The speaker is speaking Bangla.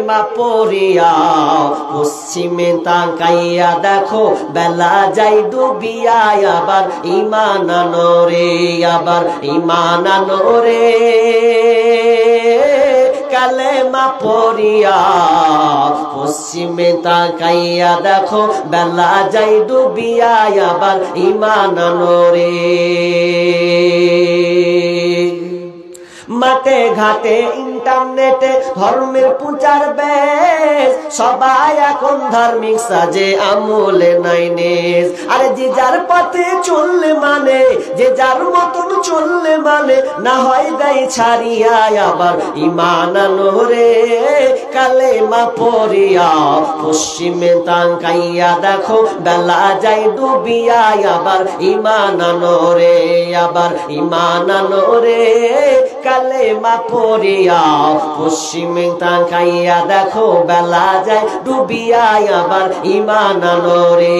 কালেমা পড়িয়া পশ্চিমে তাকাইয়া দেখো বেলা যাই ডুবিয়া আবার ঈমান আনো রে আবার ঈমান আনো রে কালেমা পড়িয়া পশ্চিমে তাকাইয়া দেখো বেলা যাই ডুবিয়া আবার ঈমান আনো রে মাঠে ঘাটে ইন্টারনেটে ধর্মের প্রচার বেশ সবাই এখন ধার্মিক সাজে আমলে নাই নেস আরে যে যার পথে চললে মানে যে যার মতন চললে মানে না হয় দেয় ছাড়িয়া আবার ঈমান আনো রে কালেমা পড়িয়া পশ্চিমে তাকাইয়া দেখো বেলা যায় ডুবিয়া আবার ঈমান আনো রে আবার ঈমান আনো রে কালেমা পড়িয়া পশ্চিমে তাকাইয়া দেখো বেলা যায় ডুবিয়া আবার ঈমান আনো রে